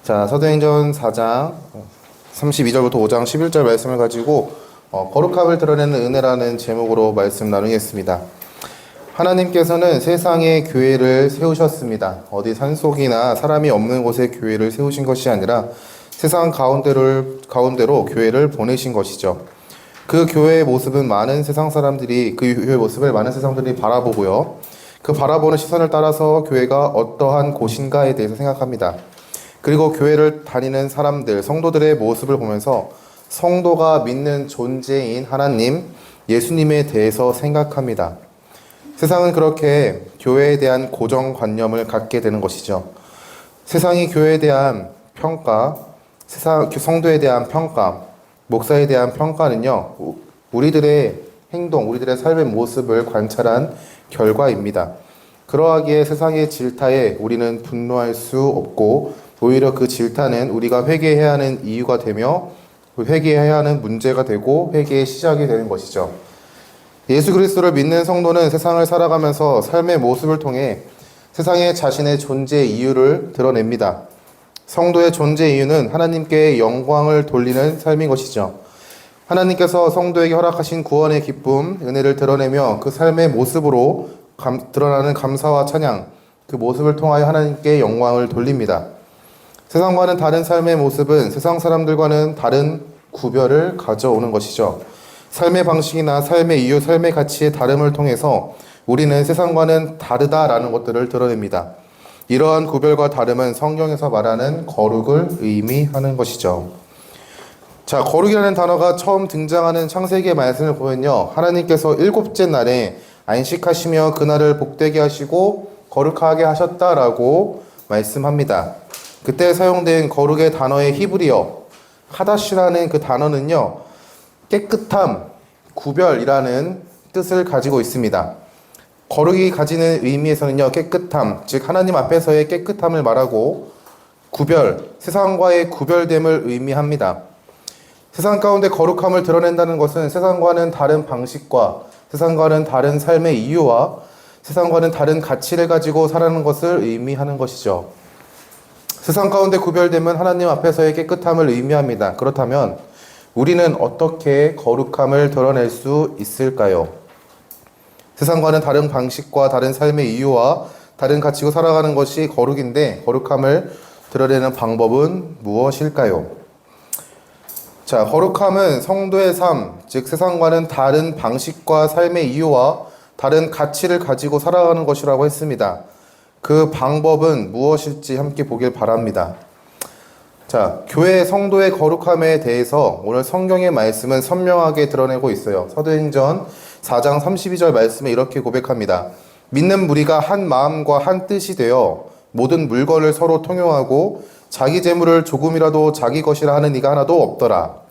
자, 사도행전 4장 32절부터 5장 11절 말씀을 가지고 거룩함을 드러내는 은혜라는 제목으로 말씀 나누겠습니다. 하나님께서는 세상에 교회를 세우셨습니다. 어디 산속이나 사람이 없는 곳에 교회를 세우신 것이 아니라 세상 가운데로 교회를 보내신 것이죠. 그 교회의 모습은 그 교회의 모습을 많은 세상들이 바라보고요. 그 바라보는 시선을 따라서 교회가 어떠한 곳인가에 대해서 생각합니다. 그리고 교회를 다니는 사람들, 성도들의 모습을 보면서 성도가 믿는 존재인 하나님, 예수님에 대해서 생각합니다. 세상은 그렇게 교회에 대한 고정관념을 갖게 되는 것이죠. 세상이 교회에 대한 평가, 성도에 대한 평가, 목사에 대한 평가는요, 우리들의 행동, 우리들의 삶의 모습을 관찰한 결과입니다. 그러하기에 세상의 질타에 우리는 분노할 수 없고, 오히려 그 질타는 우리가 회개해야 하는 이유가 되며, 회개해야 하는 문제가 되고, 회개의 시작이 되는 것이죠. 예수 그리스도를 믿는 성도는 세상을 살아가면서 삶의 모습을 통해 세상에 자신의 존재 이유를 드러냅니다. 성도의 존재 이유는 하나님께 영광을 돌리는 삶인 것이죠. 하나님께서 성도에게 허락하신 구원의 기쁨, 은혜를 드러내며 그 삶의 모습으로 드러나는 감사와 찬양, 그 모습을 통하여 하나님께 영광을 돌립니다. 세상과는 다른 삶의 모습은 세상 사람들과는 다른 구별을 가져오는 것이죠. 삶의 방식이나 삶의 이유, 삶의 가치의 다름을 통해서 우리는 세상과는 다르다라는 것들을 드러냅니다. 이러한 구별과 다름은 성경에서 말하는 거룩을 의미하는 것이죠. 자, 거룩이라는 단어가 처음 등장하는 창세기의 말씀을 보면요, 하나님께서 일곱째 날에 안식하시며 그날을 복되게 하시고 거룩하게 하셨다라고 말씀합니다. 그때 사용된 거룩의 단어의 히브리어 하다시라는 그 단어는요, 깨끗함, 구별이라는 뜻을 가지고 있습니다. 거룩이 가지는 의미에서는요, 깨끗함, 즉 하나님 앞에서의 깨끗함을 말하고 구별, 세상과의 구별됨을 의미합니다. 세상 가운데 거룩함을 드러낸다는 것은 세상과는 다른 방식과 세상과는 다른 삶의 이유와 세상과는 다른 가치를 가지고 살아가는 것을 의미하는 것이죠. 세상 가운데 구별됨은 하나님 앞에서의 깨끗함을 의미합니다. 그렇다면 우리는 어떻게 거룩함을 드러낼 수 있을까요? 세상과는 다른 방식과 다른 삶의 이유와 다른 가치로 살아가는 것이 거룩인데, 거룩함을 드러내는 방법은 무엇일까요? 자, 거룩함은 성도의 삶, 즉 세상과는 다른 방식과 삶의 이유와 다른 가치를 가지고 살아가는 것이라고 했습니다. 그 방법은 무엇일지 함께 보길 바랍니다. 자, 교회 성도의 거룩함에 대해서 오늘 성경의 말씀은 선명하게 드러내고 있어요. 사도행전 4장 32절 말씀에 이렇게 고백합니다. 믿는 무리가 한 마음과 한 뜻이 되어 모든 물건을 서로 통용하고 자기 재물을 조금이라도 자기 것이라 하는 이가 하나도 없더라.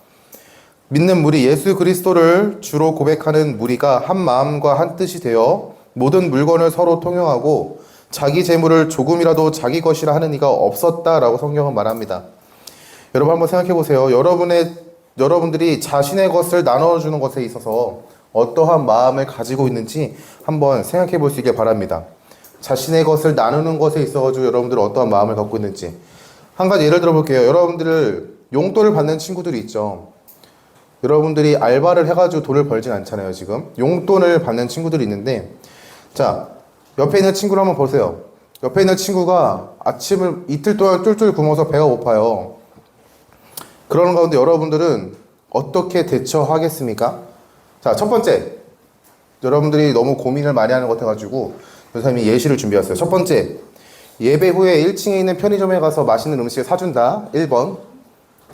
믿는 무리, 예수 그리스도를 주로 고백하는 무리가 한 마음과 한 뜻이 되어 모든 물건을 서로 통용하고 자기 재물을 조금이라도 자기 것이라 하는 이가 없었다라고 성경은 말합니다. 여러분 한번 생각해 보세요. 여러분들이 자신의 것을 나눠주는 것에 있어서 어떠한 마음을 가지고 있는지 한번 생각해 볼 수 있길 바랍니다. 자신의 것을 나누는 것에 있어가지고 여러분들은 어떠한 마음을 갖고 있는지. 한 가지 예를 들어 볼게요. 여러분들 용돈을 받는 친구들이 있죠. 여러분들이 알바를 해가지고 돈을 벌진 않잖아요, 지금. 용돈을 받는 친구들이 있는데, 자, 옆에 있는 친구를 한번 보세요. 옆에 있는 친구가 아침을 이틀 동안 쫄쫄 굶어서 배가 고파요. 그러는 가운데 여러분들은 어떻게 대처하겠습니까? 자, 첫 번째, 여러분들이 너무 고민을 많이 하는 것 같아가지고 선생님이 예시를 준비했어요. 첫 번째, 예배 후에 1층에 있는 편의점에 가서 맛있는 음식을 사준다. 1번.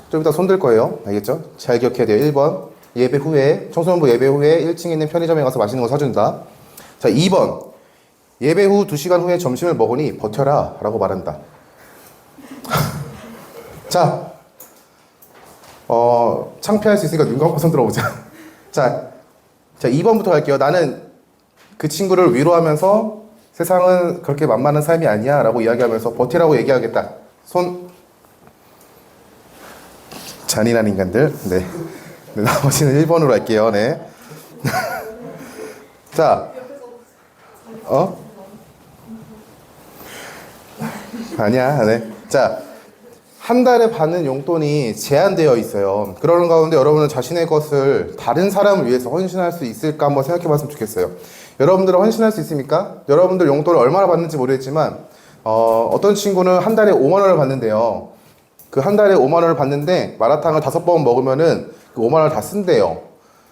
좀 이따 손들 거예요. 알겠죠? 잘 기억해야 돼요. 1번, 청소년부 예배 후에 1층에 있는 편의점에 가서 맛있는 거 사준다. 자, 2번, 예배 후 2시간 후에 점심을 먹으니 버텨라 라고 말한다. 자, 창피할 수 있으니까 눈 감고 손 들어보자. 자, 2번부터 갈게요. 나는 그 친구를 위로하면서 세상은 그렇게 만만한 삶이 아니야 라고 이야기하면서 버티라고 얘기하겠다. 손. 잔인한 인간들. 네. 나머지는 1번으로 할게요. 네. 자, 아니야. 네. 자, 한 달에 받는 용돈이 제한되어 있어요. 그러는 가운데 여러분은 자신의 것을 다른 사람을 위해서 헌신할 수 있을까 한번 생각해 봤으면 좋겠어요. 여러분들은 헌신할 수 있습니까? 여러분들 용돈을 얼마나 받는지 모르겠지만 어떤 친구는 한 달에 5만 원을 받는데요. 그 한 달에 5만 원을 받는데 마라탕을 5번 먹으면은 그 5만 원을 다 쓴대요.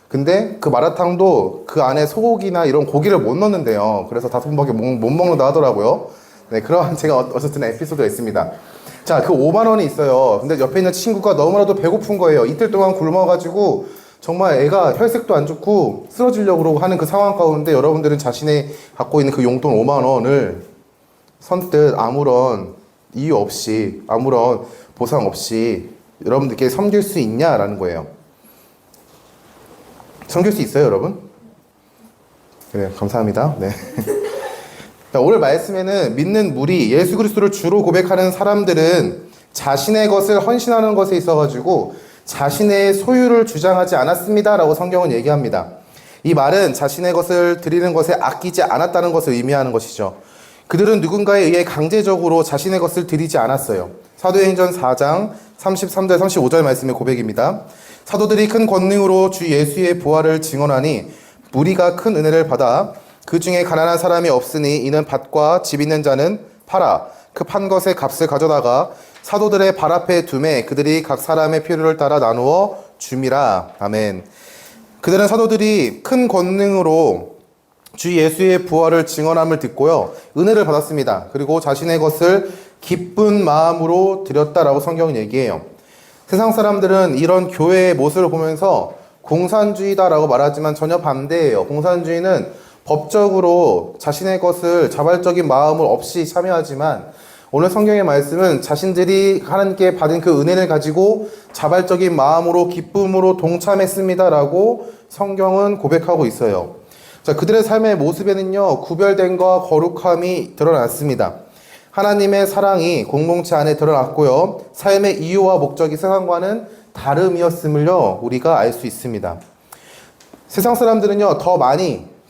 근데 그 마라탕도 그 안에 소고기나 이런 고기를 못 넣는데요. 그래서 5번밖에 못 먹는다 하더라고요. 네, 그러한 제가 어쨌든 에피소드가 있습니다. 자, 그 5만 원이 있어요. 근데 옆에 있는 친구가 너무나도 배고픈 거예요. 이틀 동안 굶어가지고 정말 애가 혈색도 안 좋고 쓰러지려고 하는 그 상황 가운데 여러분들은 자신의 갖고 있는 그 용돈 5만 원을 선뜻 아무런 이유 없이, 아무런 보상 없이 여러분들께 섬길 수 있냐라는 거예요. 섬길 수 있어요, 여러분? 그래, 감사합니다. 네. 오늘 말씀에는 믿는 무리, 예수 그리스도를 주로 고백하는 사람들은 자신의 것을 헌신하는 것에 있어가지고 자신의 소유를 주장하지 않았습니다라고 성경은 얘기합니다. 이 말은 자신의 것을 드리는 것에 아끼지 않았다는 것을 의미하는 것이죠. 그들은 누군가에 의해 강제적으로 자신의 것을 드리지 않았어요. 사도행전 4장 33절 35절 말씀의 고백입니다. 사도들이 큰 권능으로 주 예수의 부활을 증언하니 무리가 큰 은혜를 받아 그 중에 가난한 사람이 없으니 이는 밭과 집 있는 자는 팔아 그 판 것의 값을 가져다가 사도들의 발 앞에 두매 그들이 각 사람의 필요를 따라 나누어 줌이라. 아멘. 그들은 사도들이 큰 권능으로 주 예수의 부활을 증언함을 듣고요, 은혜를 받았습니다. 그리고 자신의 것을 기쁜 마음으로 드렸다라고 성경은 얘기해요. 세상 사람들은 이런 교회의 모습을 보면서 공산주의다라고 말하지만 전혀 반대예요. 공산주의는 법적으로 자신의 것을 자발적인 마음을 없이 참여하지만 오늘 성경의 말씀은 자신들이 하나님께 받은 그 은혜를 가지고 자발적인 마음으로 기쁨으로 동참했습니다라고 성경은 고백하고 있어요. 자, 그들의 삶의 모습에는요, 구별됨과 거룩함이 드러났습니다. 하나님의 사랑이 공동체 안에 드러났고요, 삶의 이유와 목적이 세상과는 다름이었음을요, 우리가 알 수 있습니다. 세상 사람들은요,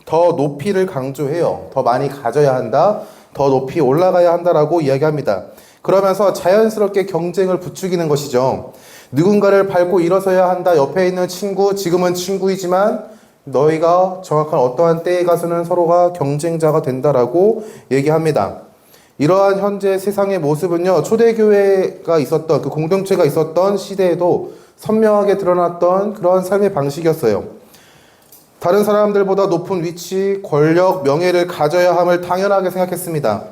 더 높이를 강조해요. 더 많이 가져야 한다, 더 높이 올라가야 한다라고 이야기합니다. 그러면서 자연스럽게 경쟁을 부추기는 것이죠. 누군가를 밟고 일어서야 한다. 옆에 있는 친구, 지금은 친구이지만 너희가 정확한 어떠한 때에 가서는 서로가 경쟁자가 된다라고 얘기합니다. 이러한 현재 세상의 모습은요, 초대교회가 있었던, 그 공동체가 있었던 시대에도 선명하게 드러났던 그러한 삶의 방식이었어요. 다른 사람들보다 높은 위치, 권력, 명예를 가져야 함을 당연하게 생각했습니다.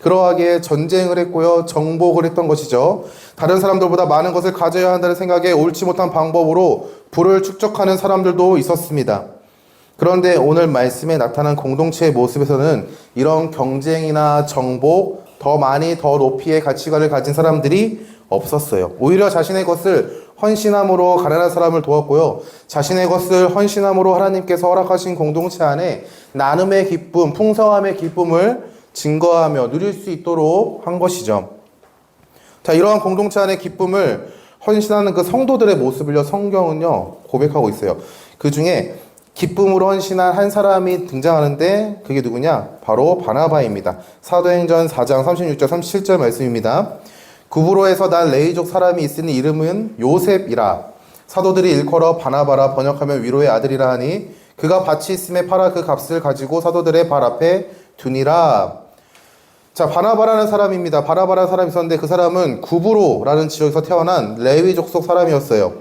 그러하기에 전쟁을 했고요, 정복을 했던 것이죠. 다른 사람들보다 많은 것을 가져야 한다는 생각에 옳지 못한 방법으로 부를 축적하는 사람들도 있었습니다. 그런데 오늘 말씀에 나타난 공동체의 모습에서는 이런 경쟁이나 정복, 더 많이 더 높이의 가치관을 가진 사람들이 없었어요. 오히려 자신의 것을 헌신함으로 가난한 사람을 도왔고요, 자신의 것을 헌신함으로 하나님께서 허락하신 공동체 안에 나눔의 기쁨, 풍성함의 기쁨을 증거하며 누릴 수 있도록 한 것이죠. 자, 이러한 공동체 안의 기쁨을 헌신하는 그 성도들의 모습을요, 성경은요, 고백하고 있어요. 그 중에 기쁨으로 헌신한 한 사람이 등장하는데 그게 누구냐? 바로 바나바입니다. 사도행전 4장 36절 37절 말씀입니다. 구브로에서 난 레위족 사람이 있으니 이름은 요셉이라. 사도들이 일컬어 바나바라 번역하며 위로의 아들이라 하니 그가 밭이 있음에 팔아 그 값을 가지고 사도들의 발 앞에 두니라. 자, 바나바라는 사람입니다. 바나바라는 사람이 있었는데 그 사람은 구브로라는 지역에서 태어난 레위족 속 사람이었어요.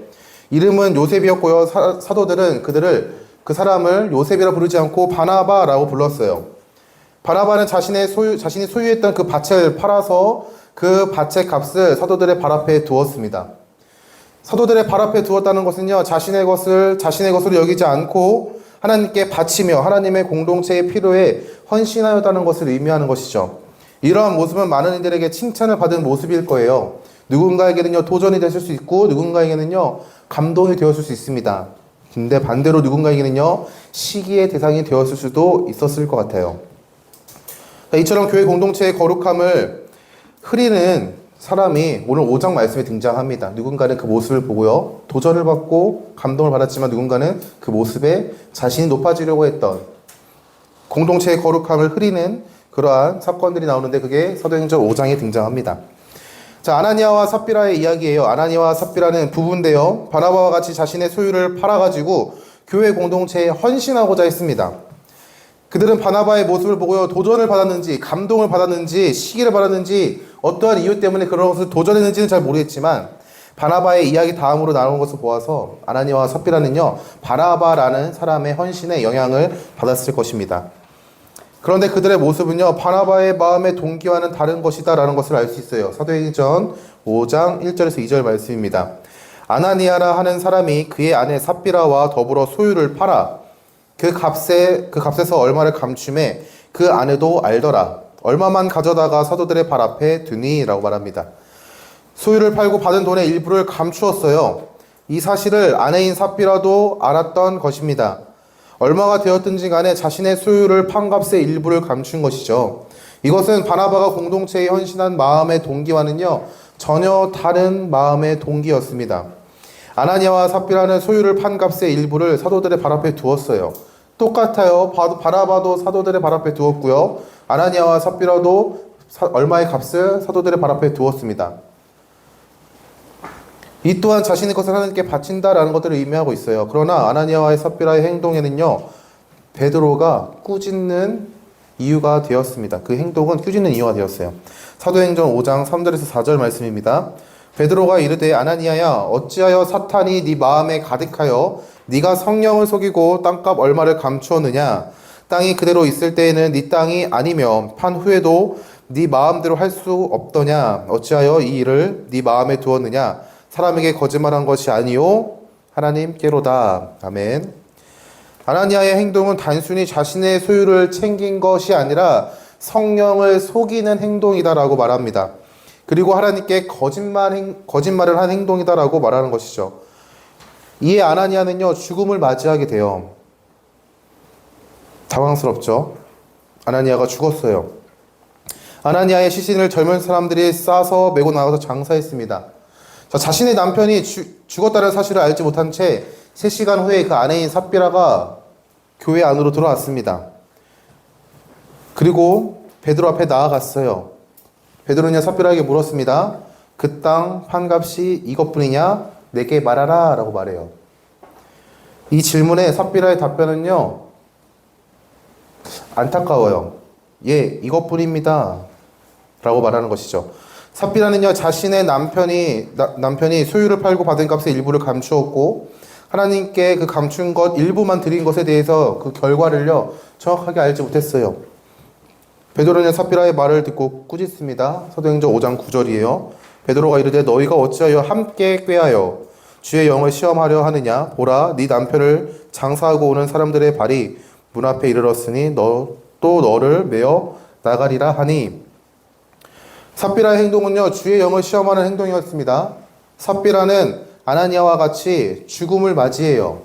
이름은 요셉이었고요, 사도들은 그 사람을 요셉이라 부르지 않고 바나바라고 불렀어요. 바나바는 자신이 소유했던 그 밭을 팔아서 그 밭의 값을 사도들의 발 앞에 두었습니다. 사도들의 발 앞에 두었다는 것은요, 자신의 것으로 여기지 않고 하나님께 바치며 하나님의 공동체의 필요에 헌신하였다는 것을 의미하는 것이죠. 이러한 모습은 많은 이들에게 칭찬을 받은 모습일 거예요. 누군가에게는요, 도전이 되실 수 있고 누군가에게는요, 감동이 되었을 수 있습니다. 근데 반대로 누군가에게는요, 시기의 대상이 되었을 수도 있었을 것 같아요. 이처럼 교회 공동체의 거룩함을 흐리는 사람이 오늘 5장 말씀에 등장합니다. 누군가는 그 모습을 보고요, 도전을 받고 감동을 받았지만 누군가는 그 모습에 자신이 높아지려고 했던 공동체의 거룩함을 흐리는 그러한 사건들이 나오는데 그게 사도행전 5장에 등장합니다. 자, 아나니아와 삽비라의 이야기예요. 아나니아와 삽비라는 부부인데요. 바나바와 같이 자신의 소유를 팔아가지고 교회 공동체에 헌신하고자 했습니다. 그들은 바나바의 모습을 보고요, 도전을 받았는지, 감동을 받았는지, 시기를 받았는지, 어떠한 이유 때문에 그런 것을 도전했는지는 잘 모르겠지만, 바나바의 이야기 다음으로 나오는 것을 보아서 아나니아와 삽비라는요, 바나바라는 사람의 헌신에 영향을 받았을 것입니다. 그런데 그들의 모습은요, 바나바의 마음의 동기와는 다른 것이다 라는 것을 알 수 있어요. 사도행전 5장 1절에서 2절 말씀입니다. 아나니아라 하는 사람이 그의 아내 삽비라와 더불어 소유를 팔아 그 값에서 얼마를 감춤해 그 아내도 알더라. 얼마만 가져다가 사도들의 발 앞에 두니 라고 말합니다. 소유를 팔고 받은 돈의 일부를 감추었어요. 이 사실을 아내인 삽비라도 알았던 것입니다. 얼마가 되었든지 간에 자신의 소유를 판 값의 일부를 감춘 것이죠. 이것은 바나바가 공동체에 헌신한 마음의 동기와는요, 전혀 다른 마음의 동기였습니다. 아나니아와 삽비라는 소유를 판 값의 일부를 사도들의 발 앞에 두었어요. 똑같아요. 바나바도 사도들의 발 앞에 두었고요. 아나니아와 삽비라도 얼마의 값을 사도들의 발 앞에 두었습니다. 이 또한 자신의 것을 하나님께 바친다라는 것들을 의미하고 있어요. 그러나 아나니아와 삽비라의 행동에는요, 베드로가 꾸짖는 이유가 되었습니다. 그 행동은 꾸짖는 이유가 되었어요. 사도행전 5장 3절에서 4절 말씀입니다. 베드로가 이르되 아나니아야 어찌하여 사탄이 네 마음에 가득하여 네가 성령을 속이고 땅값 얼마를 감추었느냐. 땅이 그대로 있을 때에는 네 땅이 아니며 판 후에도 네 마음대로 할 수 없더냐. 어찌하여 이 일을 네 마음에 두었느냐. 사람에게 거짓말한 것이 아니요 하나님께로다. 아멘. 아나니아의 행동은 단순히 자신의 소유를 챙긴 것이 아니라 성령을 속이는 행동이다라고 말합니다. 그리고 하나님께 거짓말을 한 행동이다라고 말하는 것이죠. 이에 아나니아는요, 죽음을 맞이하게 돼요. 당황스럽죠? 아나니아가 죽었어요. 아나니아의 시신을 젊은 사람들이 싸서 메고 나가서 장사했습니다. 자신의 남편이 죽었다는 사실을 알지 못한 채 3시간 후에 그 아내인 삽비라가 교회 안으로 들어왔습니다. 그리고 베드로 앞에 나아갔어요. 베드로는 삽비라에게 물었습니다. 그 땅 판값이 이것뿐이냐? 내게 말하라 라고 말해요. 이 질문에 삽비라의 답변은요, 안타까워요. 예, 이것뿐입니다 라고 말하는 것이죠. 삽비라는요, 자신의 남편이 소유를 팔고 받은 값의 일부를 감추었고 하나님께 그 감춘 것 일부만 드린 것에 대해서 그 결과를요 정확하게 알지 못했어요. 베드로는 삽비라의 말을 듣고 꾸짖습니다. 사도행전 5장 9절이에요. 베드로가 이르되 너희가 어찌하여 함께 꾀하여 주의 영을 시험하려 하느냐. 보라, 네 남편을 장사하고 오는 사람들의 발이 문 앞에 이르렀으니 또 너를 메어 나가리라 하니. 삽비라의 행동은요, 주의 영을 시험하는 행동이었습니다. 삽비라는 아나니아와 같이 죽음을 맞이해요.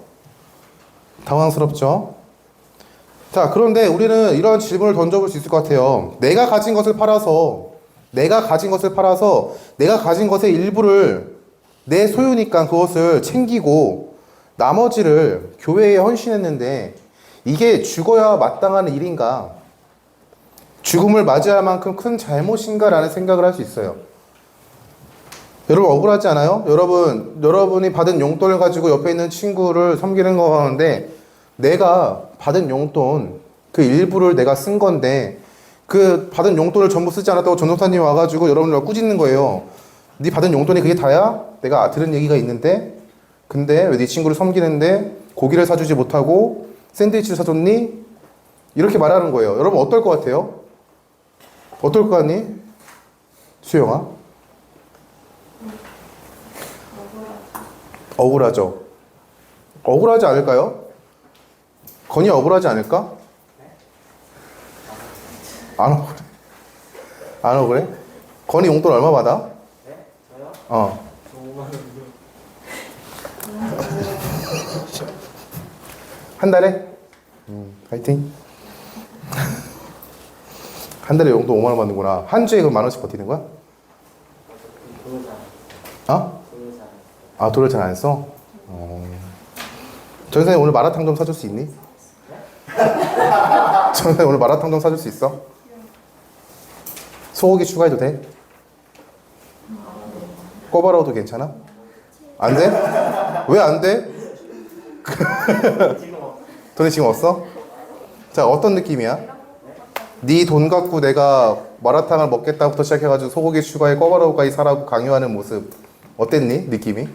당황스럽죠? 자, 그런데 우리는 이런 질문을 던져볼 수 있을 것 같아요. 내가 가진 것을 팔아서 내가 가진 것의 일부를 내 소유니까 그것을 챙기고 나머지를 교회에 헌신했는데 이게 죽어야 마땅한 일인가? 죽음을 맞이할 만큼 큰 잘못인가? 라는 생각을 할 수 있어요. 여러분 억울하지 않아요? 여러분이 받은 용돈을 가지고 옆에 있는 친구를 섬기는 거 같은데 내가 받은 용돈 그 일부를 내가 쓴 건데 그 받은 용돈을 전부 쓰지 않았다고 전도사님이 와가지고 여러분을 꾸짖는 거예요. 네 받은 용돈이 그게 다야? 내가 들은 얘기가 있는데 근데 왜 네 친구를 섬기는데 고기를 사주지 못하고 샌드위치를 사줬니? 이렇게 말하는 거예요. 여러분 어떨 것 같아요? 어떨 것 같니? 수영아? 억울하죠. 억울하지 않을까요? 건이 억울하지 않을까? 안 억울해. 안 억울해? 건이 용돈 얼마 받아? 네? 저요? 어. 저 5만 원이요. 한 달에? 파이팅. 한 달에 용돈 5만 원 받는구나. 한 주에 그럼 10,000원씩 버티는 거야? 돈을 잘 어? 돈을 잘 아, 돈을 잘 안 써? 전사님 오늘 마라탕 좀 사줄 수 있니? 전사님 오늘 마라탕 좀 사줄 수 있어? 소고기 추가해도 돼? 꿔바라워도 괜찮아? 안 돼? 왜 안 돼? 지금 돈이 지금 없어? 자, 어떤 느낌이야? 네 돈 갖고 내가 마라탕을 먹겠다부터 시작해가지고 소고기 추가에 꿔바라워까지 사라고 강요하는 모습 어땠니? 느낌이?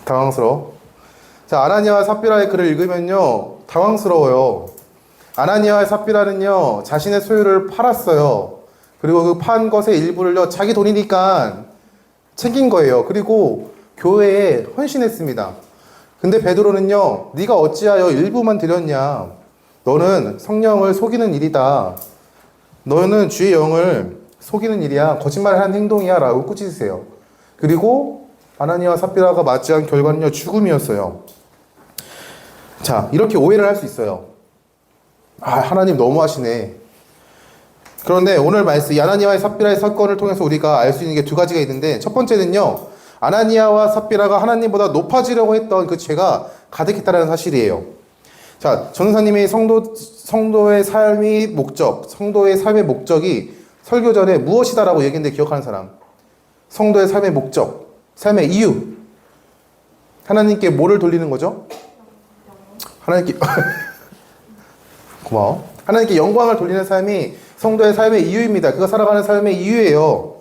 당황스러워. 자, 아나니아와 삽비라의 글을 읽으면요 당황스러워요. 아나니아와 삽비라는요 자신의 소유를 팔았어요. 그리고 그 판 것의 일부를요 자기 돈이니까 챙긴 거예요. 그리고 교회에 헌신했습니다. 근데 베드로는요 네가 어찌하여 일부만 드렸냐? 너는 성령을 속이는 일이다. 너는 주의 영을 속이는 일이야. 거짓말을 하는 행동이야 라고 꾸짖으세요. 그리고 아나니아와 삽비라가 맞이한 결과는요 죽음이었어요. 자, 이렇게 오해를 할 수 있어요. 아, 하나님 너무하시네. 그런데 오늘 말씀, 아나니아와 삽비라의 사건을 통해서 우리가 알 수 있는 게 두 가지가 있는데, 첫 번째는요, 아나니아와 삽비라가 하나님보다 높아지려고 했던 그 죄가 가득했다는 사실이에요. 자, 전도사님이 성도의 삶이 목적, 성도의 삶의 목적이 설교 전에 무엇이다라고 얘기했는데 기억하는 사람? 성도의 삶의 목적, 삶의 이유. 하나님께 뭐를 돌리는 거죠? 하나님께 고마워. 하나님께 영광을 돌리는 삶이 성도의 삶의 이유입니다. 그가 살아가는 삶의 이유예요.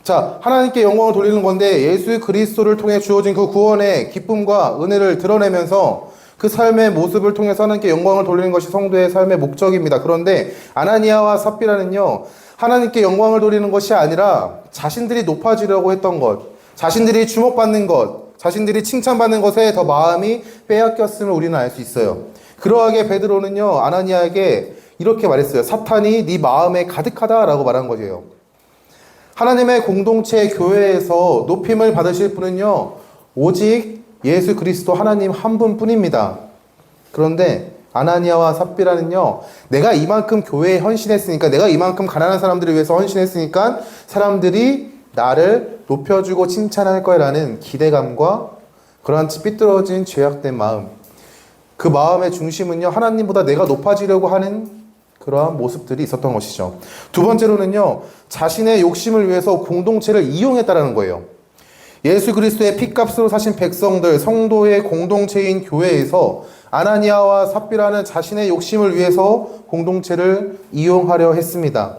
자, 하나님께 영광을 돌리는 건데 예수 그리스도를 통해 주어진 그 구원의 기쁨과 은혜를 드러내면서 그 삶의 모습을 통해서 하나님께 영광을 돌리는 것이 성도의 삶의 목적입니다. 그런데 아나니아와 삽비라는요 하나님께 영광을 돌리는 것이 아니라 자신들이 높아지려고 했던 것, 자신들이 주목받는 것, 자신들이 칭찬받는 것에 더 마음이 빼앗겼음을 우리는 알 수 있어요. 그러하게 베드로는요 아나니아에게 이렇게 말했어요. 사탄이 네 마음에 가득하다라고 말한 거예요. 하나님의 공동체 교회에서 높임을 받으실 분은요 오직 예수 그리스도 하나님 한 분뿐입니다. 그런데 아나니아와 삽비라는요 내가 이만큼 교회에 헌신했으니까, 내가 이만큼 가난한 사람들을 위해서 헌신했으니까 사람들이 나를 높여주고 칭찬할 거라는 기대감과 그러한 삐뚤어진 죄악된 마음, 그 마음의 중심은요 하나님보다 내가 높아지려고 하는 그러한 모습들이 있었던 것이죠. 두 번째로는요 자신의 욕심을 위해서 공동체를 이용했다라는 거예요. 예수 그리스도의 피값으로 사신 백성들, 성도의 공동체인 교회에서 아나니아와 삽비라는 자신의 욕심을 위해서 공동체를 이용하려 했습니다.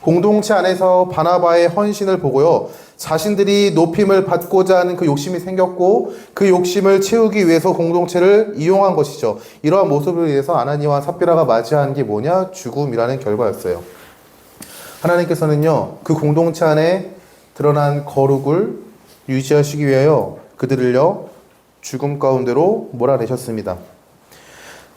공동체 안에서 바나바의 헌신을 보고요 자신들이 높임을 받고자 하는 그 욕심이 생겼고 그 욕심을 채우기 위해서 공동체를 이용한 것이죠. 이러한 모습을 위해서 아나니아와 삽비라가 맞이한 게 뭐냐? 죽음이라는 결과였어요. 하나님께서는요 그 공동체 안에 드러난 거룩을 유지하시기 위하여 그들을요 죽음 가운데로 몰아내셨습니다.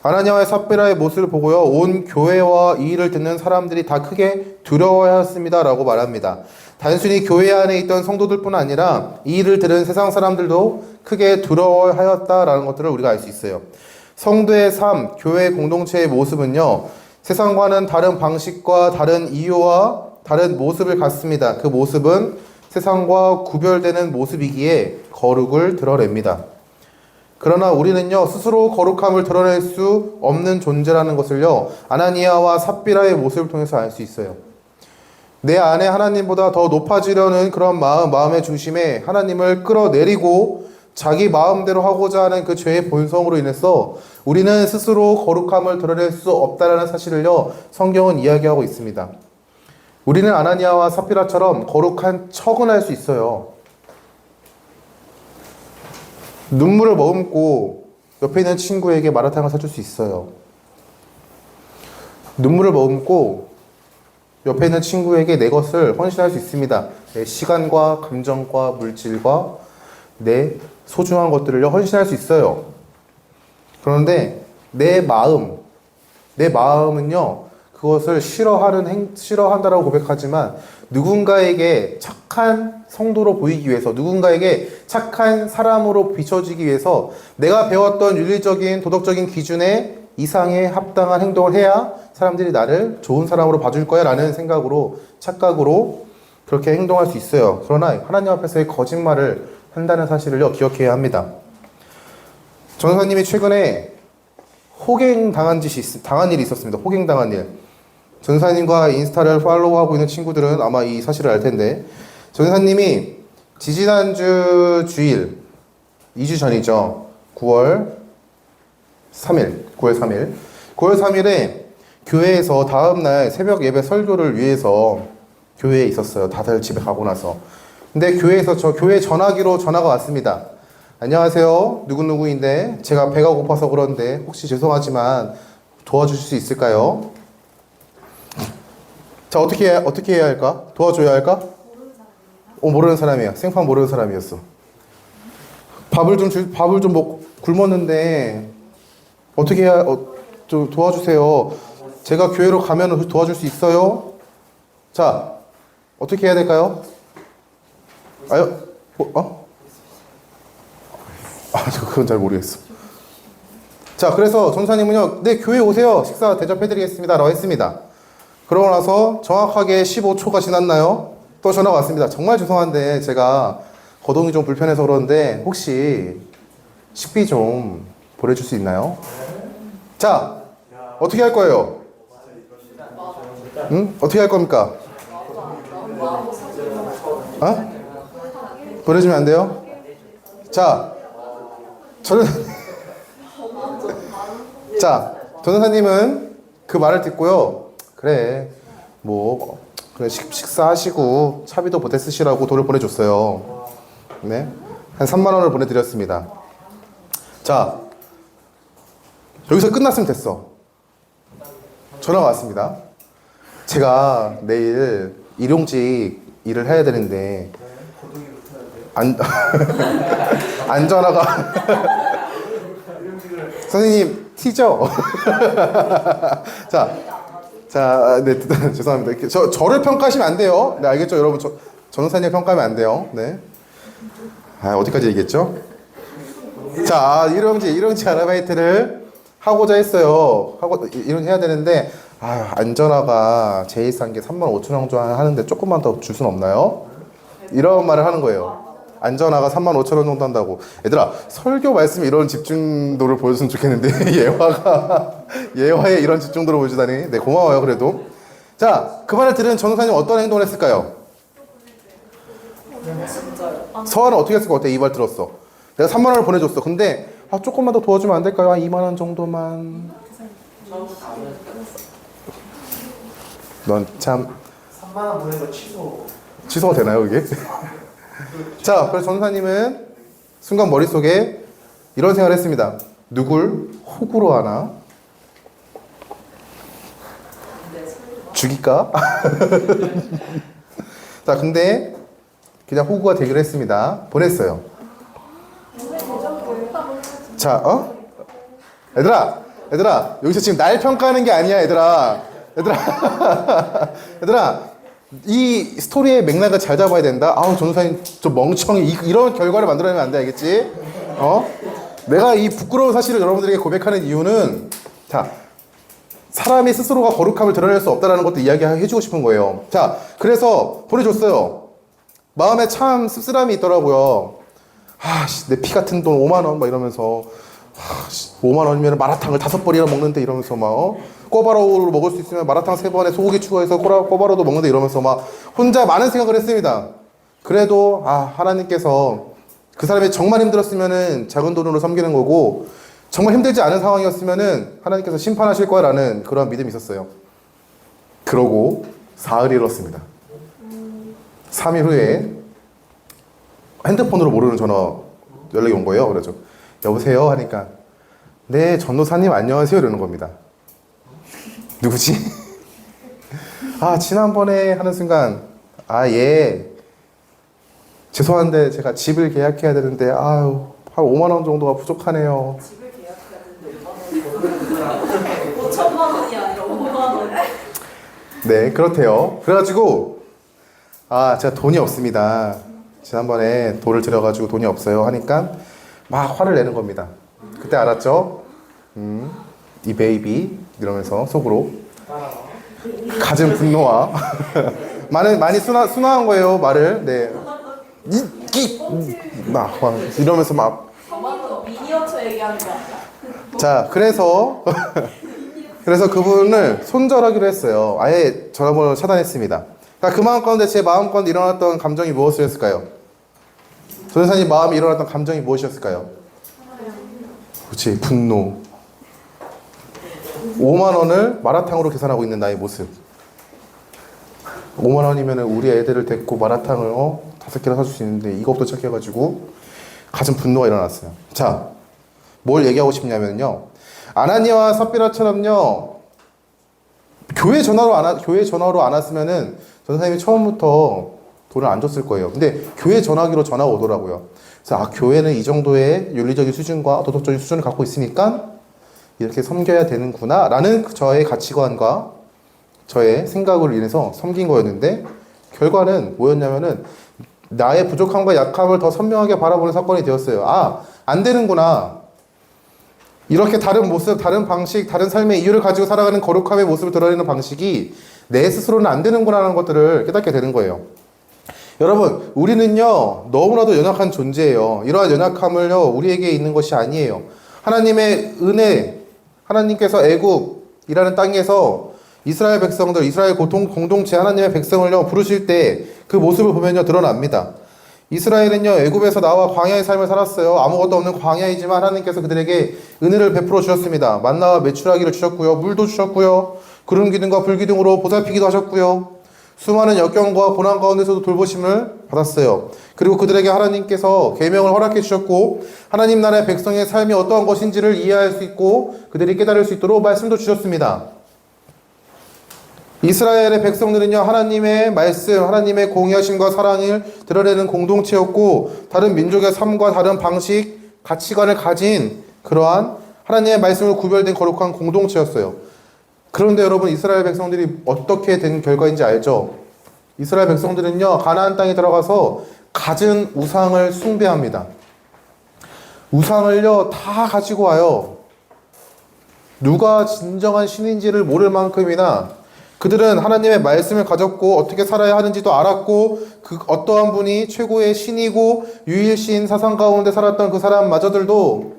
아나니아와 삽비라의 모습을 보고요 온 교회와 이 일을 듣는 사람들이 다 크게 두려워하였습니다 라고 말합니다. 단순히 교회 안에 있던 성도들뿐 아니라 이 일을 들은 세상 사람들도 크게 두려워하였다라는 것들을 우리가 알 수 있어요. 성도의 삶, 교회 공동체의 모습은요 세상과는 다른 방식과 다른 이유와 다른 모습을 갖습니다. 그 모습은 세상과 구별되는 모습이기에 거룩을 드러냅니다. 그러나 우리는요 스스로 거룩함을 드러낼 수 없는 존재라는 것을요 아나니아와 삽비라의 모습을 통해서 알 수 있어요. 내 안에 하나님보다 더 높아지려는 그런 마음의 중심에 하나님을 끌어내리고 자기 마음대로 하고자 하는 그 죄의 본성으로 인해서 우리는 스스로 거룩함을 드러낼 수 없다는 사실을요 성경은 이야기하고 있습니다. 우리는 아나니아와 삽비라처럼 거룩한 척은 할 수 있어요. 눈물을 머금고 옆에 있는 친구에게 마라탕을 사줄 수 있어요. 눈물을 머금고 옆에 있는 친구에게 내 것을 헌신할 수 있습니다. 내 시간과 감정과 물질과 내 소중한 것들을 헌신할 수 있어요. 그런데 내 마음은요 그것을 싫어한다라고 고백하지만 누군가에게 착한 성도로 보이기 위해서, 누군가에게 착한 사람으로 비춰지기 위해서 내가 배웠던 윤리적인 도덕적인 기준에 이상의 합당한 행동을 해야 사람들이 나를 좋은 사람으로 봐줄 거야 라는 생각으로, 착각으로 그렇게 행동할 수 있어요. 그러나 하나님 앞에서의 거짓말을 한다는 사실을 기억해야 합니다. 전도사님이 최근에 당한 일이 있었습니다. 호갱당한 일. 전도사님과 인스타를 팔로우하고 있는 친구들은 아마 이 사실을 알 텐데, 전사님이 지지난주 주일 2주 전이죠. 9월 3일에 교회에서 다음날 새벽 예배 설교를 위해서 교회에 있었어요. 다들 집에 가고 나서. 근데 교회에서 교회 전화기로 전화가 왔습니다. 안녕하세요. 누구누구인데 제가 배가 고파서 그런데 혹시 죄송하지만 도와주실 수 있을까요? 자, 어떻게 해야 할까? 도와줘야 할까? 모르는 사람이야. 생판 모르는 사람이었어. 밥을 좀 굶었는데 어떻게 해야 좀 도와주세요. 제가 교회로 가면 도와줄 수 있어요? 자, 어떻게 해야 될까요? 그건 잘 모르겠어. 자, 그래서 전사님은요, 네, 교회 오세요. 식사 대접해드리겠습니다. 라고 했습니다. 그러고 나서 정확하게 15초가 지났나요? 또 전화가 왔습니다. 정말 죄송한데 제가 거동이 좀 불편해서 그러는데 혹시 식비 좀 보내줄 수 있나요? 자, 어떻게 할 거예요? 응? 어떻게 할 겁니까? 보내주면 안 돼요? 자, 전도사님은 그 말을 듣고요. 그래, 식사하시고 차비도 보태 쓰시라고 돈을 보내줬어요. 네, 한 3만 원을 보내드렸습니다. 자, 여기서 끝났으면 됐어. 전화가 왔습니다. 제가 내일 일용직 일을 해야 되는데 안전화가 선생님 티죠? 네, 죄송합니다. 저를 평가하시면 안 돼요. 네, 알겠죠, 여러분? 전도사님 평가하면 안 돼요. 네. 어디까지 얘기했죠? 자, 일용직 아르바이트를 하고자 했어요. 일은 해야 되는데, 안전화가 제일 싼 게 35,000원 정도 하는데 조금만 더 줄 수는 없나요? 이런 말을 하는 거예요. 안전화가 35,000원 정도 한다고. 얘들아, 설교 말씀에 이런 집중도를 보여줬으면 좋겠는데 예화에 이런 집중도를 보여주다니. 네, 고마워요. 그래도. 자, 그 말을 들은 전도사님 어떤 행동을 했을까요? 서한은 어떻게 했을 것 같아? 이 말 들었어. 내가 3만 원을 보내줬어. 근데 조금만 더 도와주면 안 될까요? 2만 원 정도만. 넌 참. 3만 원 보내서 취소가 되나요, 이게? 자, 그래서 전사님은 순간 머릿속에 이런 생각을 했습니다. 누굴 호구로 하나? 죽일까? 자, 근데 그냥 호구가 되기로 했습니다. 보냈어요. 자, 얘들아, 여기서 지금 날 평가하는 게 아니야, 얘들아, 이 스토리의 맥락을 잘 잡아야 된다. 전도사님, 저 멍청이, 이런 결과를 만들어내면 안 돼, 알겠지? 내가 이 부끄러운 사실을 여러분들에게 고백하는 이유는, 자, 사람이 스스로가 거룩함을 드러낼 수 없다는 것도 이야기해주고 싶은 거예요. 자, 그래서 보내줬어요. 마음에 참 씁쓸함이 있더라고요. 내 피 같은 돈 5만 원, 막 이러면서, 5만 원이면 마라탕을 5번이나 먹는데 이러면서 막, 꼬바로우를 먹을 수 있으면 마라탕 3번에 소고기 추가해서 꼬바로우도 먹는데 이러면서 막, 혼자 많은 생각을 했습니다. 그래도, 하나님께서 그 사람이 정말 힘들었으면은 작은 돈으로 섬기는 거고, 정말 힘들지 않은 상황이었으면은 하나님께서 심판하실 거라는 그런 믿음이 있었어요. 그러고, 사흘이 흘렀습니다. 3일 후에, 핸드폰으로 모르는 전화 연락이 온 거예요. 그래서 여보세요 하니까 네, 전도사님 안녕하세요 이러는 겁니다. 누구지? 지난번에 하는 순간 예, 죄송한데 제가 집을 계약해야 되는데 한 5만 원 정도가 부족하네요. 집을 계약해야 되는데 5천만 원이 아니라 5만 원. 네, 그렇대요. 그래가지고 제가 돈이 없습니다. 지난번에 돈을 들여가지고 돈이 없어요 하니까 막 화를 내는 겁니다. 그때 알았죠? 이 베이비 이러면서 속으로 갖은 분노와 많이 순화한 거예요, 말을. 네. 막 이러면서 막. 미니어처 얘기하는 거 아니야? 자, 그래서 그분을 손절하기로 했어요. 아예 전화번호를 차단했습니다. 자, 그 마음 가운데 제 마음 가운데 일어났던 감정이 무엇이었을까요? 전사님 마음에 일어났던 감정이 무엇이었을까요? 그렇지, 분노. 5만 원을 마라탕으로 계산하고 있는 나의 모습. 5만 원이면 우리 애들을 데리고 마라탕을 5개를 사줄 수 있는데 이것도 착해가지고 가슴 분노가 일어났어요. 자, 뭘 얘기하고 싶냐면요. 아나니아와 삽비라처럼요. 교회 전화로 안 왔으면은 전사님이 처음부터 돈을 안 줬을 거예요. 근데 교회 전화기로 전화가 오더라고요. 그래서 교회는 이 정도의 윤리적인 수준과 도덕적인 수준을 갖고 있으니까 이렇게 섬겨야 되는구나 라는 저의 가치관과 저의 생각으로 인해서 섬긴 거였는데 결과는 뭐였냐면은 나의 부족함과 약함을 더 선명하게 바라보는 사건이 되었어요. 안 되는구나. 이렇게 다른 모습, 다른 방식, 다른 삶의 이유를 가지고 살아가는 거룩함의 모습을 드러내는 방식이 내 스스로는 안 되는구나 하는 것들을 깨닫게 되는 거예요. 여러분, 우리는요, 너무나도 연약한 존재예요. 이러한 연약함을요, 우리에게 있는 것이 아니에요. 하나님의 은혜, 하나님께서 애굽이라는 땅에서 이스라엘 백성들, 이스라엘 공동체 하나님의 백성을요, 부르실 때 그 모습을 보면요, 드러납니다. 이스라엘은요, 애굽에서 나와 광야의 삶을 살았어요. 아무것도 없는 광야이지만 하나님께서 그들에게 은혜를 베풀어 주셨습니다. 만나와 메추라기를 주셨고요. 물도 주셨고요. 구름 기둥과 불 기둥으로 보살피기도 하셨고요. 수많은 역경과 고난 가운데서도 돌보심을 받았어요. 그리고 그들에게 하나님께서 계명을 허락해 주셨고 하나님 나라의 백성의 삶이 어떠한 것인지를 이해할 수 있고 그들이 깨달을 수 있도록 말씀도 주셨습니다. 이스라엘의 백성들은요, 하나님의 말씀, 하나님의 공의하심과 사랑을 드러내는 공동체였고 다른 민족의 삶과 다른 방식, 가치관을 가진 그러한 하나님의 말씀으로 구별된 거룩한 공동체였어요. 그런데 여러분, 이스라엘 백성들이 어떻게 된 결과인지 알죠? 이스라엘 백성들은요, 가나안 땅에 들어가서 갖은 우상을 숭배합니다. 우상을요, 다 가지고 와요. 누가 진정한 신인지를 모를 만큼이나 그들은 하나님의 말씀을 가졌고 어떻게 살아야 하는지도 알았고 그 어떠한 분이 최고의 신이고 유일신 사상 가운데 살았던 그 사람마저들도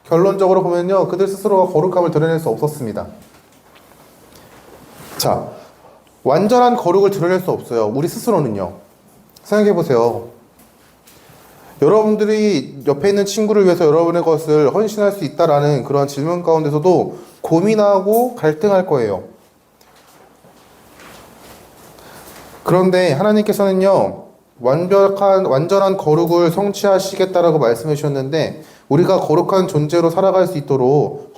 결론적으로 보면요, 그들 스스로가 거룩함을 드러낼 수 없었습니다. 자, 완전한 거룩을 드러낼 수 없어요. 우리 스스로는요. 생각해보세요. 여러분들이 옆에 있는 친구를 위해서 여러분의 것을 헌신할 수 있다라는 그런 질문 가운데서도 고민하고 갈등할 거예요. 그런데 하나님께서는요, 완전한 거룩을 성취하시겠다라고 말씀해 주셨는데, 우리가 거룩한 존재로 살아갈 수 있도록,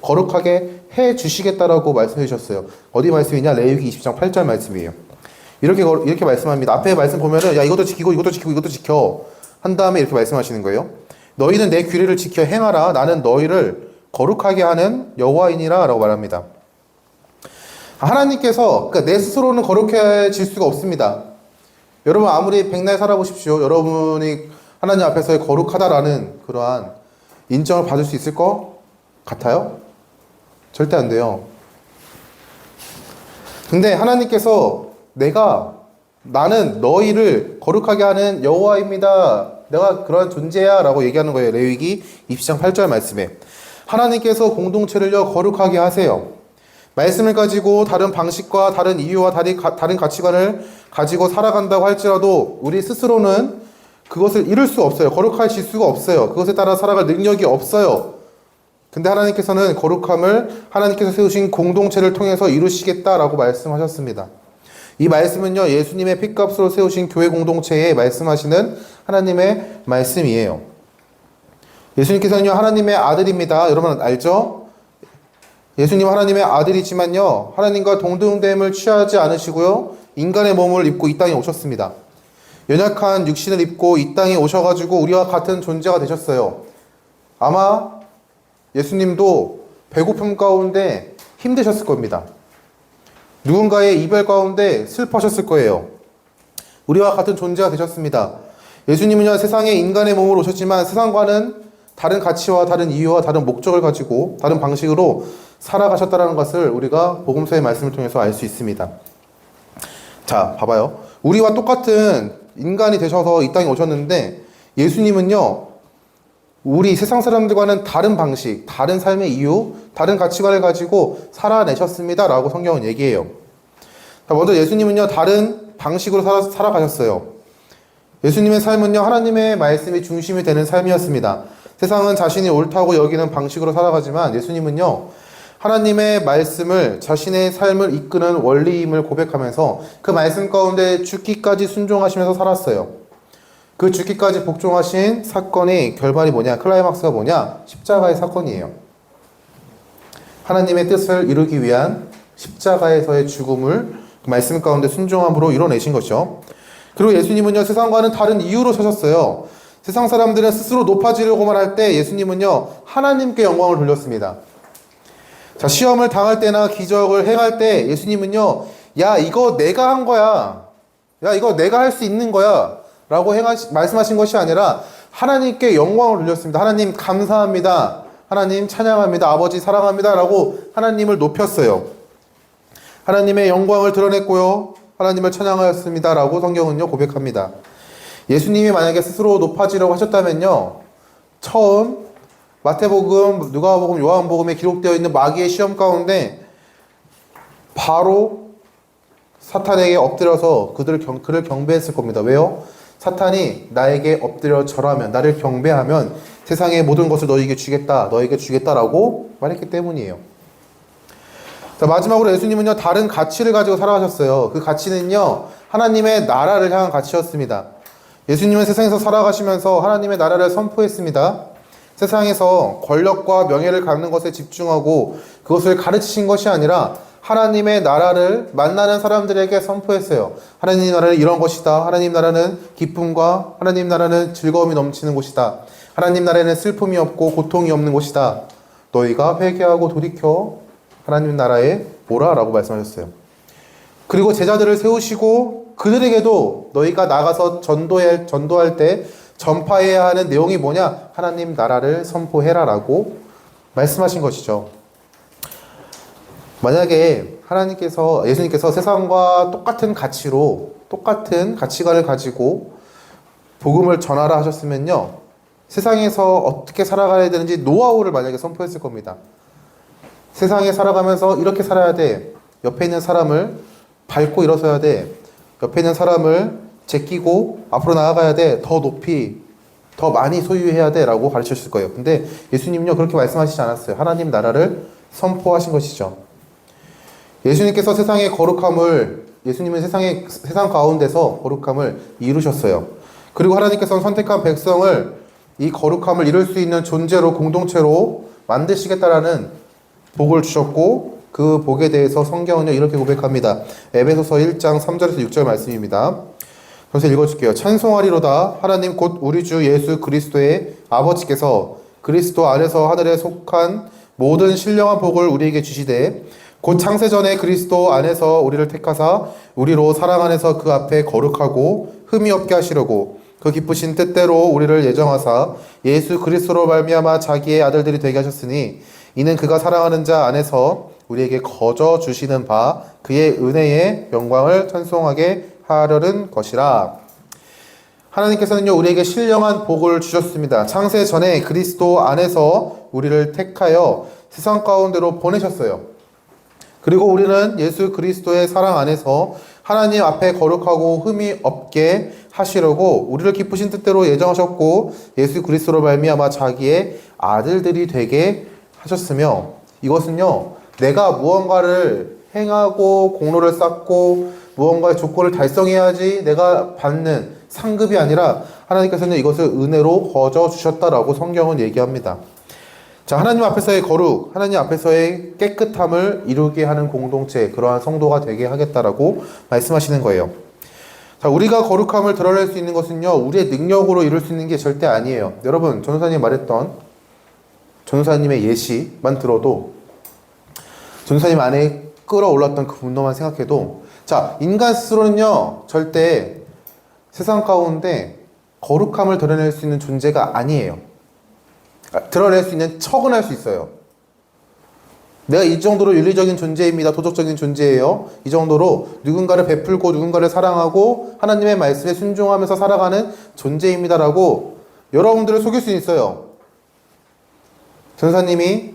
거룩하게 해 주시겠다라고 말씀해 주셨어요. 어디 말씀이냐? 레위기 20장 8절 말씀이에요. 이렇게 말씀합니다. 앞에 말씀 보면은, 야, 이것도 지키고, 이것도 지키고, 이것도 지켜. 한 다음에 이렇게 말씀하시는 거예요. 너희는 내 규례를 지켜 행하라. 나는 너희를 거룩하게 하는 여호와이니라. 라고 말합니다. 하나님께서, 그러니까 내 스스로는 거룩해질 수가 없습니다. 여러분, 아무리 백날 살아보십시오. 여러분이 하나님 앞에서의 거룩하다라는 그러한 인정을 받을 수 있을 것 같아요? 절대 안 돼요. 근데 하나님께서 나는 너희를 거룩하게 하는 여호와입니다. 내가 그러한 존재야 라고 얘기하는 거예요. 레위기 20장 8절 말씀에. 하나님께서 공동체를요, 거룩하게 하세요. 말씀을 가지고 다른 방식과 다른 이유와 다른 가치관을 가지고 살아간다고 할지라도 우리 스스로는 그것을 이룰 수 없어요. 거룩하실 수가 없어요. 그것에 따라 살아갈 능력이 없어요. 근데 하나님께서는 거룩함을 하나님께서 세우신 공동체를 통해서 이루시겠다라고 말씀하셨습니다. 이 말씀은요, 예수님의 핏값으로 세우신 교회 공동체에 말씀하시는 하나님의 말씀이에요. 예수님께서는요, 하나님의 아들입니다. 여러분 알죠? 예수님 하나님의 아들이지만요, 하나님과 동등됨을 취하지 않으시고요, 인간의 몸을 입고 이 땅에 오셨습니다. 연약한 육신을 입고 이 땅에 오셔가지고 우리와 같은 존재가 되셨어요. 아마 예수님도 배고픔 가운데 힘드셨을 겁니다. 누군가의 이별 가운데 슬퍼하셨을 거예요. 우리와 같은 존재가 되셨습니다. 예수님은요, 세상에 인간의 몸으로 오셨지만 세상과는 다른 가치와 다른 이유와 다른 목적을 가지고 다른 방식으로 살아가셨다는 것을 우리가 복음서의 말씀을 통해서 알 수 있습니다. 자, 봐봐요. 우리와 똑같은 인간이 되셔서 이 땅에 오셨는데 예수님은요, 우리 세상 사람들과는 다른 방식, 다른 삶의 이유, 다른 가치관을 가지고 살아내셨습니다 라고 성경은 얘기해요. 자, 먼저 예수님은요, 다른 방식으로 살아가셨어요. 예수님의 삶은요, 하나님의 말씀이 중심이 되는 삶이었습니다. 세상은 자신이 옳다고 여기는 방식으로 살아가지만 예수님은요, 하나님의 말씀을 자신의 삶을 이끄는 원리임을 고백하면서 그 말씀 가운데 죽기까지 순종하시면서 살았어요. 그 죽기까지 복종하신 사건이 결말이 뭐냐? 클라이막스가 뭐냐? 십자가의 사건이에요. 하나님의 뜻을 이루기 위한 십자가에서의 죽음을 그 말씀 가운데 순종함으로 이뤄내신 것이죠. 그리고 예수님은요, 세상과는 다른 이유로 서셨어요. 세상 사람들은 스스로 높아지려고만 할 때 예수님은요, 하나님께 영광을 돌렸습니다. 자, 시험을 당할 때나 기적을 행할 때 예수님은요, 야, 이거 내가 한 거야. 야, 이거 내가 할 수 있는 거야. 라고 말씀하신 것이 아니라 하나님께 영광을 돌렸습니다. 하나님 감사합니다. 하나님 찬양합니다. 아버지 사랑합니다. 라고 하나님을 높였어요. 하나님의 영광을 드러냈고요. 하나님을 찬양하였습니다. 라고 성경은요, 고백합니다. 예수님이 만약에 스스로 높아지려고 하셨다면요, 처음 마태복음, 누가복음, 요한복음에 기록되어 있는 마귀의 시험 가운데 바로 사탄에게 엎드려서 그를 경배했을 겁니다. 왜요? 사탄이 나에게 엎드려 절하면, 나를 경배하면 세상의 모든 것을 너에게 주겠다라고 말했기 때문이에요. 자, 마지막으로 예수님은요, 다른 가치를 가지고 살아가셨어요. 그 가치는요, 하나님의 나라를 향한 가치였습니다. 예수님은 세상에서 살아가시면서 하나님의 나라를 선포했습니다. 세상에서 권력과 명예를 갖는 것에 집중하고 그것을 가르치신 것이 아니라 하나님의 나라를 만나는 사람들에게 선포했어요. 하나님 나라는 이런 것이다. 하나님 나라는 기쁨과 하나님 나라는 즐거움이 넘치는 곳이다. 하나님 나라에는 슬픔이 없고 고통이 없는 곳이다. 너희가 회개하고 돌이켜 하나님 나라에 오라 라고 말씀하셨어요. 그리고 제자들을 세우시고 그들에게도 너희가 나가서 전도할 때 전파해야 하는 내용이 뭐냐? 하나님 나라를 선포해라 라고 말씀하신 것이죠. 만약에 예수님께서 세상과 똑같은 가치관을 가지고 복음을 전하라 하셨으면요, 세상에서 어떻게 살아가야 되는지 노하우를 만약에 선포했을 겁니다. 세상에 살아가면서 이렇게 살아야 돼. 옆에 있는 사람을 밟고 일어서야 돼. 옆에 있는 사람을 제끼고 앞으로 나아가야 돼. 더 높이, 더 많이 소유해야 돼. 라고 가르치셨을 거예요. 근데 예수님은요, 그렇게 말씀하시지 않았어요. 하나님 나라를 선포하신 것이죠. 예수님께서 세상의 거룩함을, 예수님은 세상 가운데서 거룩함을 이루셨어요. 그리고 하나님께서는 선택한 백성을 이 거룩함을 이룰 수 있는 존재로, 공동체로 만드시겠다라는 복을 주셨고, 그 복에 대해서 성경은요, 이렇게 고백합니다. 에베소서 1장 3절에서 6절 말씀입니다. 그래서 읽어줄게요. 찬송하리로다. 하나님 곧 우리 주 예수 그리스도의 아버지께서 그리스도 안에서 하늘에 속한 모든 신령한 복을 우리에게 주시되, 곧 창세전에 그리스도 안에서 우리를 택하사 우리로 사랑 안에서 그 앞에 거룩하고 흠이 없게 하시려고 그 기쁘신 뜻대로 우리를 예정하사 예수 그리스도로 말미암아 자기의 아들들이 되게 하셨으니, 이는 그가 사랑하는 자 안에서 우리에게 거저 주시는 바 그의 은혜의 영광을 찬송하게 하려는 것이라. 하나님께서는요, 우리에게 신령한 복을 주셨습니다. 창세 전에 그리스도 안에서 우리를 택하여 세상 가운데로 보내셨어요. 그리고 우리는 예수 그리스도의 사랑 안에서 하나님 앞에 거룩하고 흠이 없게 하시려고 우리를 기쁘신 뜻대로 예정하셨고, 예수 그리스도로 말미암아 자기의 아들들이 되게 하셨으며, 이것은요, 내가 무언가를 행하고 공로를 쌓고 무언가의 조건을 달성해야지 내가 받는 상급이 아니라 하나님께서는 이것을 은혜로 거저 주셨다라고 성경은 얘기합니다. 자, 하나님 앞에서의 거룩, 하나님 앞에서의 깨끗함을 이루게 하는 공동체, 그러한 성도가 되게 하겠다라고 말씀하시는 거예요. 자, 우리가 거룩함을 드러낼 수 있는 것은요, 우리의 능력으로 이룰 수 있는 게 절대 아니에요. 여러분, 전도사님 말했던 전도사님의 예시만 들어도, 전도사님 안에 끌어올랐던 그 분노만 생각해도, 자, 인간 스스로는요, 절대 세상 가운데 거룩함을 드러낼 수 있는 존재가 아니에요. 드러낼 수 있는 척은 할 수 있어요. 내가 이 정도로 윤리적인 존재입니다. 도덕적인 존재예요. 이 정도로 누군가를 베풀고 누군가를 사랑하고 하나님의 말씀에 순종하면서 살아가는 존재입니다라고 여러분들을 속일 수 있어요. 전사님이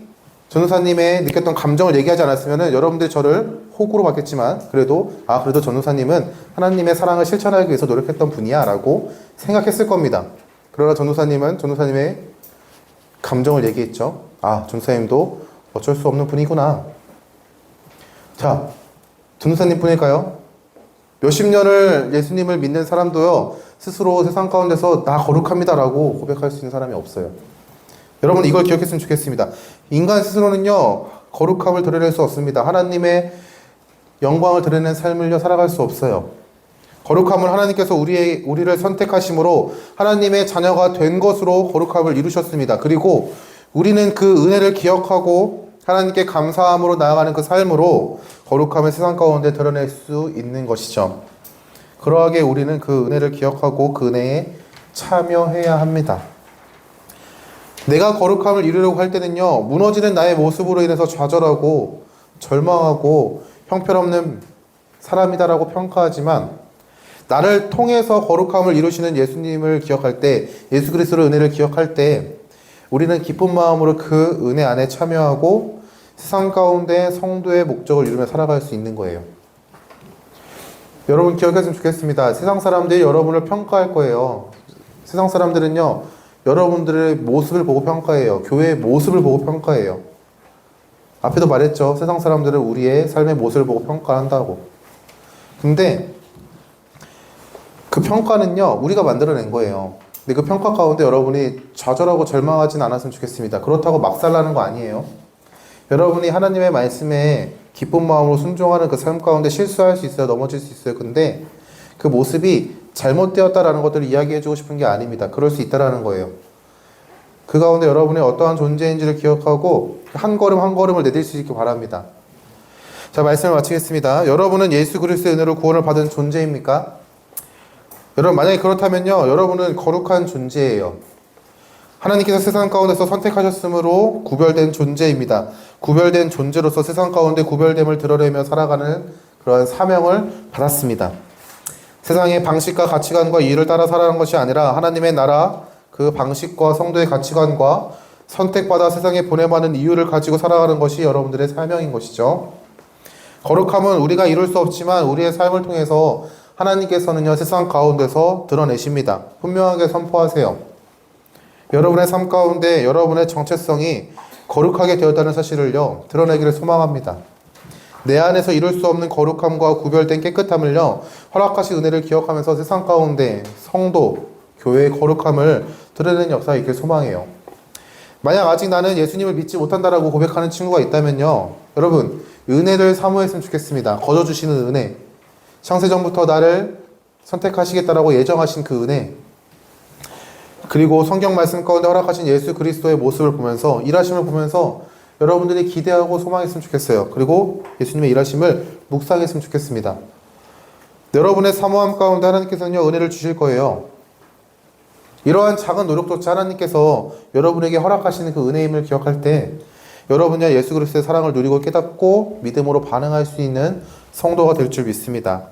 전도사님의 느꼈던 감정을 얘기하지 않았으면 여러분들이 저를 호구로 봤겠지만 그래도 그래도 전도사님은 하나님의 사랑을 실천하기 위해서 노력했던 분이야 라고 생각했을 겁니다. 그러나 전도사님은 전도사님의 감정을 얘기했죠. 전도사님도 어쩔 수 없는 분이구나. 자, 전도사님 뿐일까요? 몇십 년을 예수님을 믿는 사람도요, 스스로 세상 가운데서 나 거룩합니다 라고 고백할 수 있는 사람이 없어요. 여러분 이걸 기억했으면 좋겠습니다. 인간 스스로는요, 거룩함을 드러낼 수 없습니다. 하나님의 영광을 드러내는 삶을요, 살아갈 수 없어요. 거룩함을 하나님께서 우리를 선택하심으로 하나님의 자녀가 된 것으로 거룩함을 이루셨습니다. 그리고 우리는 그 은혜를 기억하고 하나님께 감사함으로 나아가는 그 삶으로 거룩함을 세상 가운데 드러낼 수 있는 것이죠. 그러하게 우리는 그 은혜를 기억하고 그 은혜에 참여해야 합니다. 내가 거룩함을 이루려고 할 때는요, 무너지는 나의 모습으로 인해서 좌절하고 절망하고 형편없는 사람이다라고 평가하지만 나를 통해서 거룩함을 이루시는 예수님을 기억할 때, 예수 그리스도의 은혜를 기억할 때 우리는 기쁜 마음으로 그 은혜 안에 참여하고 세상 가운데 성도의 목적을 이루며 살아갈 수 있는 거예요. 여러분 기억했으면 좋겠습니다. 세상 사람들이 여러분을 평가할 거예요. 세상 사람들은요, 여러분들의 모습을 보고 평가해요. 교회의 모습을 보고 평가해요. 앞에도 말했죠. 세상 사람들은 우리의 삶의 모습을 보고 평가한다고. 근데 그 평가는요, 우리가 만들어낸 거예요. 근데 그 평가 가운데 여러분이 좌절하고 절망하진 않았으면 좋겠습니다. 그렇다고 막살나는 거 아니에요. 여러분이 하나님의 말씀에 기쁜 마음으로 순종하는 그 삶 가운데 실수할 수 있어요. 넘어질 수 있어요. 근데 그 모습이 잘못되었다라는 것들을 이야기해주고 싶은 게 아닙니다. 그럴 수 있다라는 거예요. 그 가운데 여러분이 어떠한 존재인지를 기억하고 한 걸음 한 걸음을 내딜 수 있길 바랍니다. 자, 말씀을 마치겠습니다. 여러분은 예수 그리스도의 은혜로 구원을 받은 존재입니까? 여러분 만약에 그렇다면요, 여러분은 거룩한 존재예요. 하나님께서 세상 가운데서 선택하셨으므로 구별된 존재입니다. 구별된 존재로서 세상 가운데 구별됨을 드러내며 살아가는 그러한 사명을 받았습니다. 세상의 방식과 가치관과 이유를 따라 살아가는 것이 아니라 하나님의 나라 그 방식과 성도의 가치관과 선택받아 세상에 보내마는 이유를 가지고 살아가는 것이 여러분들의 사명인 것이죠. 거룩함은 우리가 이룰 수 없지만 우리의 삶을 통해서 하나님께서는요, 세상 가운데서 드러내십니다. 분명하게 선포하세요. 여러분의 삶 가운데 여러분의 정체성이 거룩하게 되었다는 사실을요, 드러내기를 소망합니다. 내 안에서 이룰 수 없는 거룩함과 구별된 깨끗함을요, 허락하신 은혜를 기억하면서 세상 가운데 성도, 교회의 거룩함을 드러내는 역사가 있길 소망해요. 만약 아직 나는 예수님을 믿지 못한다라고 고백하는 친구가 있다면요, 여러분 은혜를 사모했으면 좋겠습니다. 거저주시는 은혜, 창세전부터 나를 선택하시겠다라고 예정하신 그 은혜, 그리고 성경 말씀 가운데 허락하신 예수 그리스도의 모습을 보면서, 일하심을 보면서 여러분들이 기대하고 소망했으면 좋겠어요. 그리고 예수님의 일하심을 묵상했으면 좋겠습니다. 여러분의 사모함 가운데 하나님께서는요, 은혜를 주실 거예요. 이러한 작은 노력조차 하나님께서 여러분에게 허락하시는 그 은혜임을 기억할 때 여러분이 예수 그리스도의 사랑을 누리고 깨닫고 믿음으로 반응할 수 있는 성도가 될 줄 믿습니다.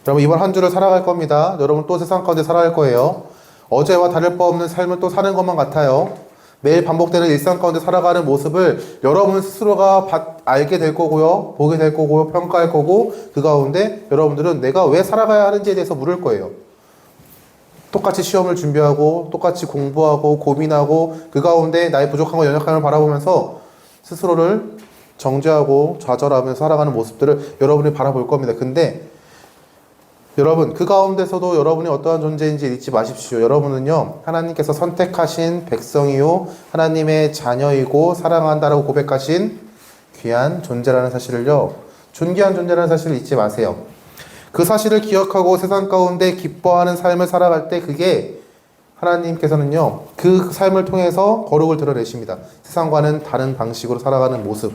여러분 이번 한 주를 살아갈 겁니다. 여러분 또 세상 가운데 살아갈 거예요. 어제와 다를 바 없는 삶을 또 사는 것만 같아요. 매일 반복되는 일상 가운데 살아가는 모습을 여러분 스스로가 알게 될 거고요. 보게 될 거고요. 평가할 거고, 그 가운데 여러분들은 내가 왜 살아가야 하는지에 대해서 물을 거예요. 똑같이 시험을 준비하고 똑같이 공부하고 고민하고 그 가운데 나의 부족함과 연약함을 바라보면서 스스로를 정죄하고 좌절하면서 살아가는 모습들을 여러분이 바라볼 겁니다. 근데 여러분 그 가운데서도 여러분이 어떠한 존재인지 잊지 마십시오. 여러분은요, 하나님께서 선택하신 백성이요 하나님의 자녀이고 사랑한다라고 고백하신 귀한 존재라는 사실을요, 존귀한 존재라는 사실을 잊지 마세요. 그 사실을 기억하고 세상 가운데 기뻐하는 삶을 살아갈 때 그게 하나님께서는요, 그 삶을 통해서 거룩을 드러내십니다. 세상과는 다른 방식으로 살아가는 모습,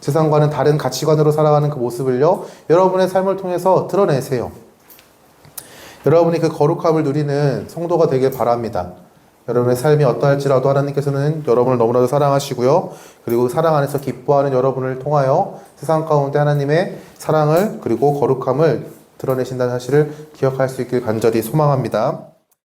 세상과는 다른 가치관으로 살아가는 그 모습을요, 여러분의 삶을 통해서 드러내세요. 여러분이 그 거룩함을 누리는 성도가 되길 바랍니다. 여러분의 삶이 어떠할지라도 하나님께서는 여러분을 너무나도 사랑하시고요, 그리고 사랑 안에서 기뻐하는 여러분을 통하여 세상 가운데 하나님의 사랑을 그리고 거룩함을 드러내신다는 사실을 기억할 수 있길 간절히 소망합니다.